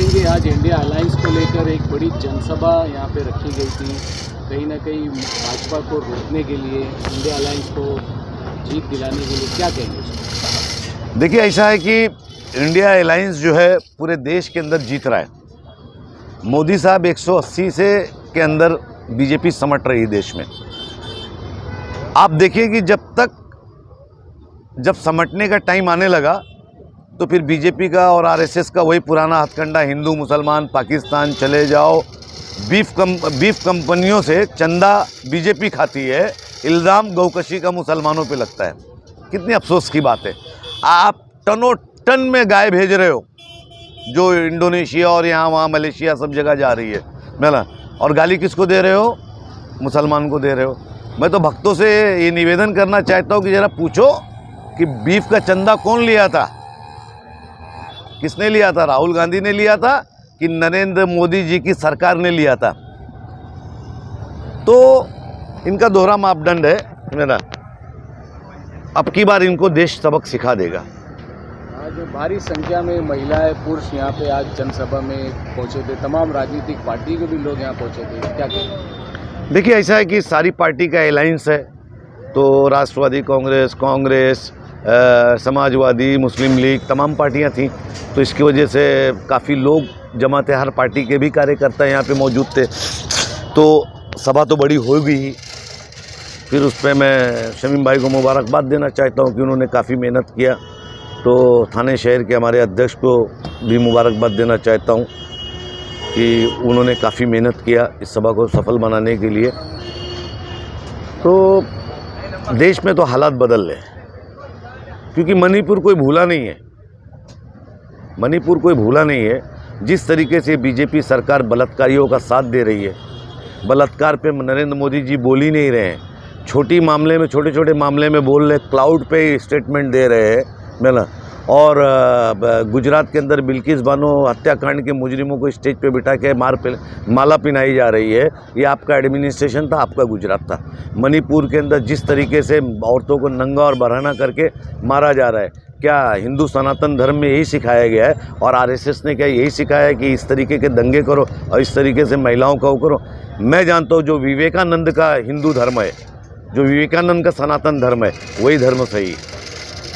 देखेंगे आज India alliance को लेकर एक बड़ी जनसभा यहाँ पे रखी गई थी, कहीं ना कहीं भाजपा को रोकने के लिए, इंडिया अलायंस को जीत दिलाने के लिए, क्या कहेंगे उसको? देखिए, ऐसा है कि इंडिया अलायंस जो है पूरे देश के अंदर जीत रहा है। मोदी साहब 180 से के अंदर बीजेपी समट रही है देश में। आप देखिए कि जब समटने का टाइम आने लगा तो फिर बीजेपी का और आरएसएस का वही पुराना हथकंडा, हिंदू मुसलमान पाकिस्तान चले जाओ, बीफ कंपनियों से चंदा बीजेपी खाती है, इल्ज़ाम गौकशी का मुसलमानों पे लगता है। कितनी अफसोस की बात है। आप टनों टन में गाय भेज रहे हो जो इंडोनेशिया और यहाँ वहाँ मलेशिया सब जगह जा रही है ना, और गाली किसको दे रहे हो? मुसलमान को दे रहे हो। मैं तो भक्तों से ये निवेदन करना चाहता हूँ कि ज़रा पूछो कि बीफ का चंदा कौन लिया था, किसने लिया था? राहुल गांधी ने लिया था कि नरेंद्र मोदी जी की सरकार ने लिया था? तो इनका दोहरा मापदंड है मेरा। अब की बार इनको देश सबक सिखा देगा। आज भारी संख्या में महिलाएं, पुरुष यहाँ पे आज जनसभा में पहुंचे थे, तमाम राजनीतिक पार्टी के भी लोग यहाँ पहुंचे थे, क्या कहेंगे? देखिए, ऐसा है कि सारी पार्टी का अलायंस है, तो राष्ट्रवादी कांग्रेस, समाजवादी, मुस्लिम लीग, तमाम पार्टियां थीं, तो इसकी वजह से काफ़ी लोग जमा थे। हर पार्टी के भी कार्यकर्ता यहाँ पे मौजूद थे, तो सभा तो बड़ी होगी ही। फिर उस पर मैं शमीम भाई को मुबारकबाद देना चाहता हूँ कि उन्होंने काफ़ी मेहनत किया। तो थाने शहर के हमारे अध्यक्ष को भी मुबारकबाद देना चाहता हूँ कि उन्होंने काफ़ी मेहनत किया इस सभा को सफल बनाने के लिए। तो देश में तो हालात बदल रहे हैं, क्योंकि मणिपुर कोई भूला नहीं है। मणिपुर कोई भूला नहीं है। जिस तरीके से बीजेपी सरकार बलात्कारियों का साथ दे रही है, बलात्कार पे नरेंद्र मोदी जी बोल ही नहीं रहे हैं। छोटे छोटे मामले में बोल रहे, क्लाउड पे स्टेटमेंट दे रहे हैं ना। और गुजरात के अंदर बिल्किस बानो हत्याकांड के मुजरिमों को स्टेज पे बिठा के माला पिनाई जा रही है। ये आपका एडमिनिस्ट्रेशन था, आपका गुजरात था। मणिपुर के अंदर जिस तरीके से औरतों को नंगा और बरहना करके मारा जा रहा है, क्या हिंदू सनातन धर्म में यही सिखाया गया है? और आरएसएस ने क्या यही सिखाया है कि इस तरीके के दंगे करो और इस तरीके से महिलाओं का वो करो? मैं जानता हूँ जो विवेकानंद का हिंदू धर्म है, जो विवेकानंद का सनातन धर्म है, वही धर्म सही है।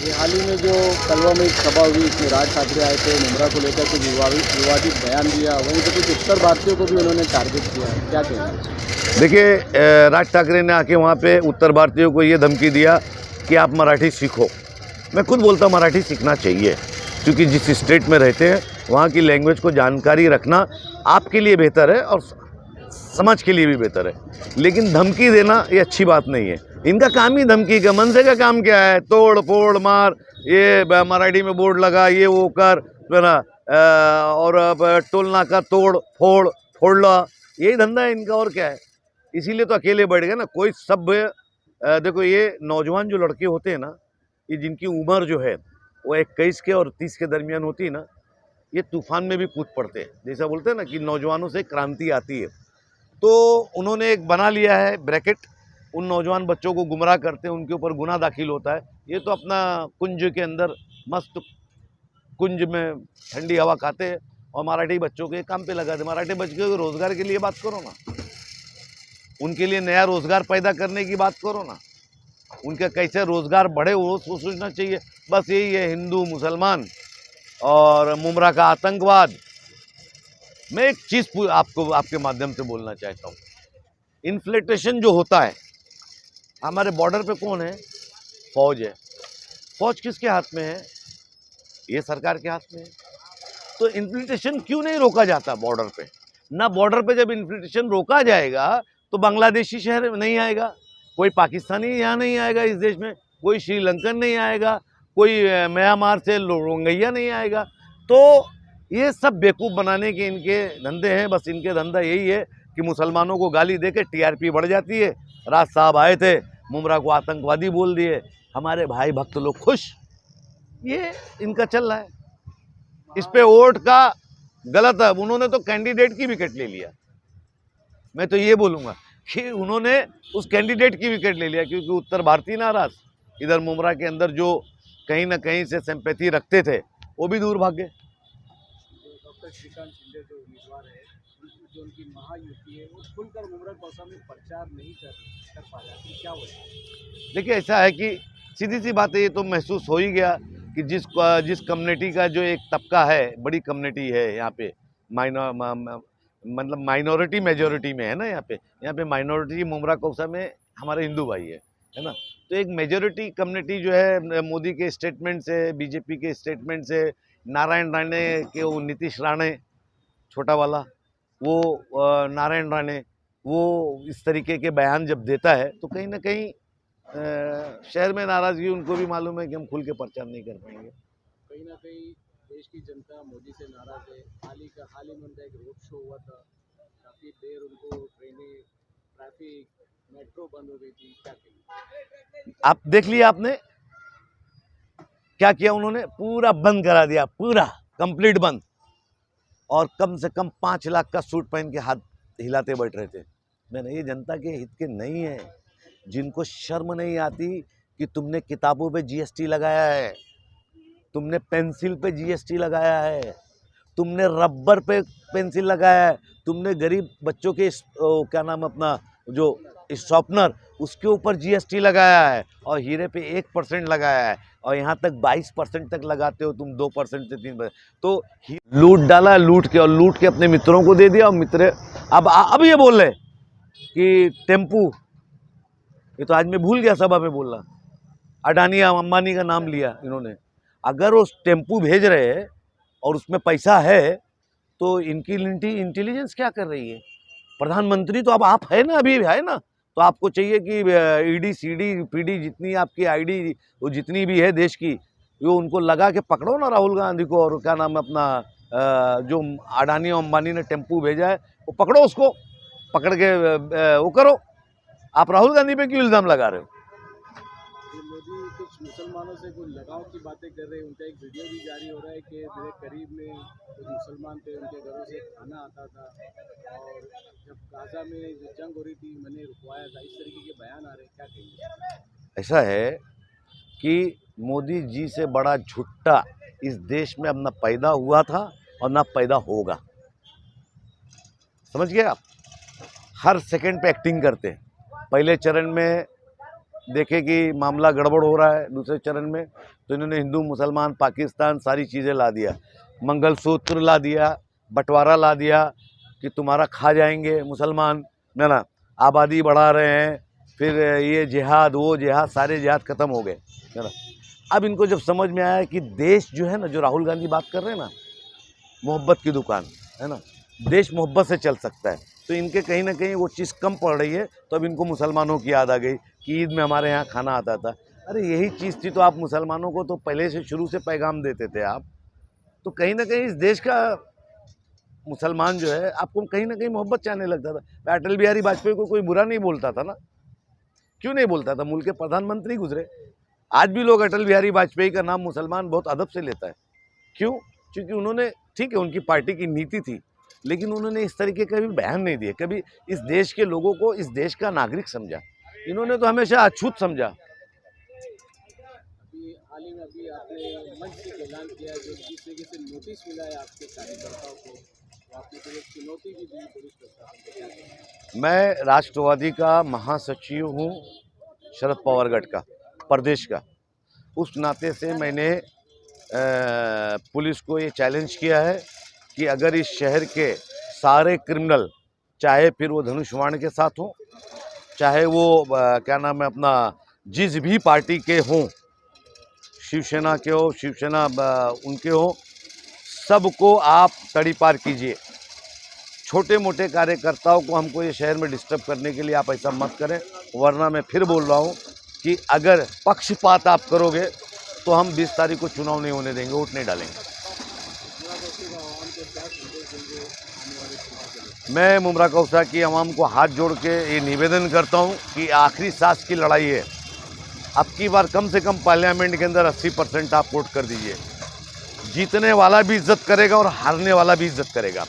ये हाल ही में जो कलवा में एक सभा हुई, इसमें राज ठाकरे आए थे, मुमरा को लेकर कुछ विवादित बयान दिया, वहीं पर कुछ उत्तर भारतीयों को भी उन्होंने टारगेट किया, क्या कहेंगे? देखिए, राज ठाकरे ने आके वहाँ पे उत्तर भारतीयों को ये धमकी दिया कि आप मराठी सीखो। मैं खुद बोलता हूँ मराठी सीखना चाहिए, क्योंकि जिस स्टेट में रहते हैं वहाँ की लैंग्वेज को जानकारी रखना आपके लिए बेहतर है और समाज के लिए भी बेहतर है। लेकिन धमकी देना ये अच्छी बात नहीं है। इनका काम ही धमकी का, मनसे का काम क्या है? तोड़ फोड़ मार, ये मराठी में बोर्ड लगा, ये वो कर, है ना, और टोल नाका तोड़ फोड़ला, यही धंधा है इनका, और क्या है? इसीलिए तो अकेले बढ़ गए ना। कोई सब देखो, ये नौजवान जो लड़के होते हैं ना, ये जिनकी उम्र जो है वो 21 के और 30 के दरमियान होती है ना, ये तूफान में भी कूद पड़ते हैं। जैसा बोलते हैं ना कि नौजवानों से क्रांति आती है, तो उन्होंने एक बना लिया है ब्रैकेट। उन नौजवान बच्चों को गुमराह करते हैं, उनके ऊपर गुनाह दाखिल होता है। ये तो अपना कुंज के अंदर मस्त कुंज में ठंडी हवा खाते हैं और मराठी बच्चों के काम पे लगाते। मराठी बच्चों के रोजगार के लिए बात करो ना, उनके लिए नया रोजगार पैदा करने की बात करो ना, उनका कैसे रोजगार बढ़े वो सोचना चाहिए। बस यही है हिंदू मुसलमान और मुमरा का आतंकवाद। मैं एक चीज़ आपको आपके माध्यम से बोलना चाहता हूँ। इन्फ्लेटेशन जो होता है, हमारे बॉर्डर पे कौन है? फौज है। फौज किसके हाथ में है? ये सरकार के हाथ में है। तो इन्फ्लेटेशन क्यों नहीं रोका जाता बॉर्डर पे? ना बॉर्डर पे जब इन्फ्लेटेशन रोका जाएगा तो बांग्लादेशी शहर नहीं आएगा, कोई पाकिस्तानी यहाँ नहीं आएगा इस देश में, कोई श्रीलंकन नहीं आएगा, कोई म्यांमार से रोहिंग्या नहीं आएगा। तो ये सब बेवकूफ़ बनाने के इनके धंधे हैं। बस इनके धंधा यही है कि मुसलमानों को गाली दे के टीआरपी बढ़ जाती है। राज साहब आए थे, मुमरा को आतंकवादी बोल दिए, हमारे भाई भक्त लोग खुश। ये इनका चल रहा है। इस पे वोट का गलत है। उन्होंने तो कैंडिडेट की विकेट ले लिया। मैं तो ये बोलूँगा कि उन्होंने उस कैंडिडेट की विकेट ले लिया, क्योंकि उत्तर भारतीय नाराज, इधर मुमरा के अंदर जो कहीं ना कहीं से सिंपैथी रखते थे वो भी दूर भाग गए। श्रीकांत शिंदे जो उम्मीदवार है, जो उनकी महायुति है, वो खुलकर मुमरा कौसा में प्रचार नहीं कर पा रहा है, क्या वजह? देखिए ऐसा है कि सीधी सी बात है, ये तो महसूस हो ही गया कि जिस कम्युनिटी का जो एक तबका है, बड़ी कम्युनिटी है यहाँ पे, मतलब माइनॉरिटी मेजॉरिटी में है ना, यहाँ पे माइनॉरिटी मुमरा कौसा में हमारे हिंदू भाई है ना। तो एक मेजॉरिटी कम्युनिटी जो है मोदी के स्टेटमेंट से, बीजेपी के स्टेटमेंट से, नारायण राणे के वो नीतीश राणे छोटा वाला, वो नारायण राणे वो इस तरीके के बयान जब देता है तो कहीं ना कहीं शहर में नाराज़गी उनको भी मालूम है कि हम खुल के प्रचार नहीं कर पाएंगे। कहीं ना कहीं देश की जनता मोदी से नाराज है। हाल ही में उनका एक रोड शो हुआ था, काफ़ी देर उनको ट्रेनें, ट्रैफिक, मेट्रो बंद हो गई थी, क्या कहेंगे? आप देख लिया आपने क्या किया, उन्होंने पूरा बंद करा दिया, पूरा कंप्लीट बंद, और कम से कम 5 लाख का सूट पहन के हाथ हिलाते बैठ रहे थे। मैंने ये जनता के हित के नहीं है, जिनको शर्म नहीं आती कि तुमने किताबों पे जीएसटी लगाया है, तुमने पेंसिल पे जीएसटी लगाया है, तुमने रबर पे पेंसिल लगाया है, तुमने गरीब बच्चों के क्या नाम अपना जो शॉर्पनर उसके ऊपर जीएसटी लगाया है, और हीरे पे 1% लगाया है, और यहाँ तक 22% तक लगाते हो तुम, 2% से 3%। तो लूट डाला, लूट के, और लूट के अपने मित्रों को दे दिया, और मित्र अब ये बोल रहे कि टेम्पू, ये तो आज मैं भूल गया सभा में बोलना, अडानी अंबानी का नाम लिया इन्होंने। अगर वो टेम्पू भेज रहे हैं और उसमें पैसा है तो इनकी इंटेलिजेंस क्या कर रही है? प्रधानमंत्री तो अब आप है ना, अभी है ना, तो आपको चाहिए कि ईडी सीडी पीडी जितनी आपकी आईडी वो जितनी भी है देश की, वो उनको लगा के पकड़ो ना राहुल गांधी को, और क्या नाम है अपना जो अडानी और अंबानी ने टेम्पू भेजा है वो पकड़ो, उसको पकड़ के वो करो। आप राहुल गांधी पे क्यों इल्ज़ाम लगा रहे हो? मोदी कुछ मुसलमानों से कुछ लगाव की बातें कर रहे हैं, उनका एक वीडियो भी जारी हो रहा है कि मेरे करीब में कुछ मुसलमान थे, उनके घरों से खाना आता था, और जब गाजा में जो जंग हो रही थी मैंने रुकवाया था, इस तरीके के बयान आ रहे हैं, क्या कहेंगे? ऐसा है कि मोदी जी से बड़ा झुट्टा इस देश में अब न पैदा हुआ था और न पैदा होगा, समझ गए आप? हर सेकंड पे एक्टिंग करते हैं। पहले चरण में देखे कि मामला गड़बड़ हो रहा है, दूसरे चरण में तो इन्होंने हिंदू मुसलमान पाकिस्तान सारी चीज़ें ला दिया, मंगलसूत्र ला दिया, बंटवारा ला दिया कि तुम्हारा खा जाएंगे मुसलमान, है ना, आबादी बढ़ा रहे हैं, फिर ये जिहाद वो जिहाद, सारे जिहाद ख़त्म हो गए, है ना। अब इनको जब समझ में आया कि देश जो है ना, जो राहुल गांधी बात कर रहे हैं ना, मोहब्बत की दुकान है ना, देश मोहब्बत से चल सकता है, तो इनके कहीं ना कहीं वो चीज़ कम पड़ रही है। तो अब इनको मुसलमानों की याद आ गई कि ईद में हमारे यहाँ खाना आता था। अरे यही चीज़ थी, तो आप मुसलमानों को तो पहले से शुरू से पैगाम देते थे आप, तो कहीं ना कहीं इस देश का मुसलमान जो है आपको कहीं ना कहीं मोहब्बत चाहने लगता था। अटल बिहारी वाजपेयी को कोई बुरा नहीं बोलता था ना, क्यों नहीं बोलता था? मुल्क के प्रधानमंत्री गुजरे, आज भी लोग अटल बिहारी वाजपेयी का नाम मुसलमान बहुत अदब से लेता है। क्यों? क्योंकि उन्होंने, ठीक है उनकी पार्टी की नीति थी, लेकिन उन्होंने इस तरीके का भी बयान नहीं दिए, कभी इस देश के लोगों को इस देश का नागरिक समझा, इन्होंने तो हमेशा अछूत समझा। अभी हाल ही में अभी आपने मंच से ऐलान किया, जो जिस तरीके से नोटिस मिला है आपके कार्यकर्ताओं को, तो आपने तो एक चुनौती भी दी पुलिस प्रशासन को। मैं राष्ट्रवादी का महासचिव हूँ, शरद पवार गढ़ का, प्रदेश का, उस नाते से मैंने पुलिस को ये चैलेंज किया है कि अगर इस शहर के सारे क्रिमिनल, चाहे फिर वो धनुष बाण के साथ हों, चाहे वो क्या नाम है अपना जिस भी पार्टी के हों, शिवसेना के हो, शिवसेना उनके हो, सबको आप तड़ीपार कीजिए। छोटे मोटे कार्यकर्ताओं को हमको ये शहर में डिस्टर्ब करने के लिए आप ऐसा मत करें, वरना मैं फिर बोल रहा हूँ कि अगर पक्षपात आप करोगे तो हम 20 तारीख को चुनाव नहीं होने देंगे, वोट नहीं डालेंगे। मैं मुमरा कौसा की आवाम को हाथ जोड़ के ये निवेदन करता हूँ कि आखिरी सांस की लड़ाई है, अब की बार कम से कम पार्लियामेंट के अंदर 80% आप वोट कर दीजिए। जीतने वाला भी इज्जत करेगा और हारने वाला भी इज्जत करेगा।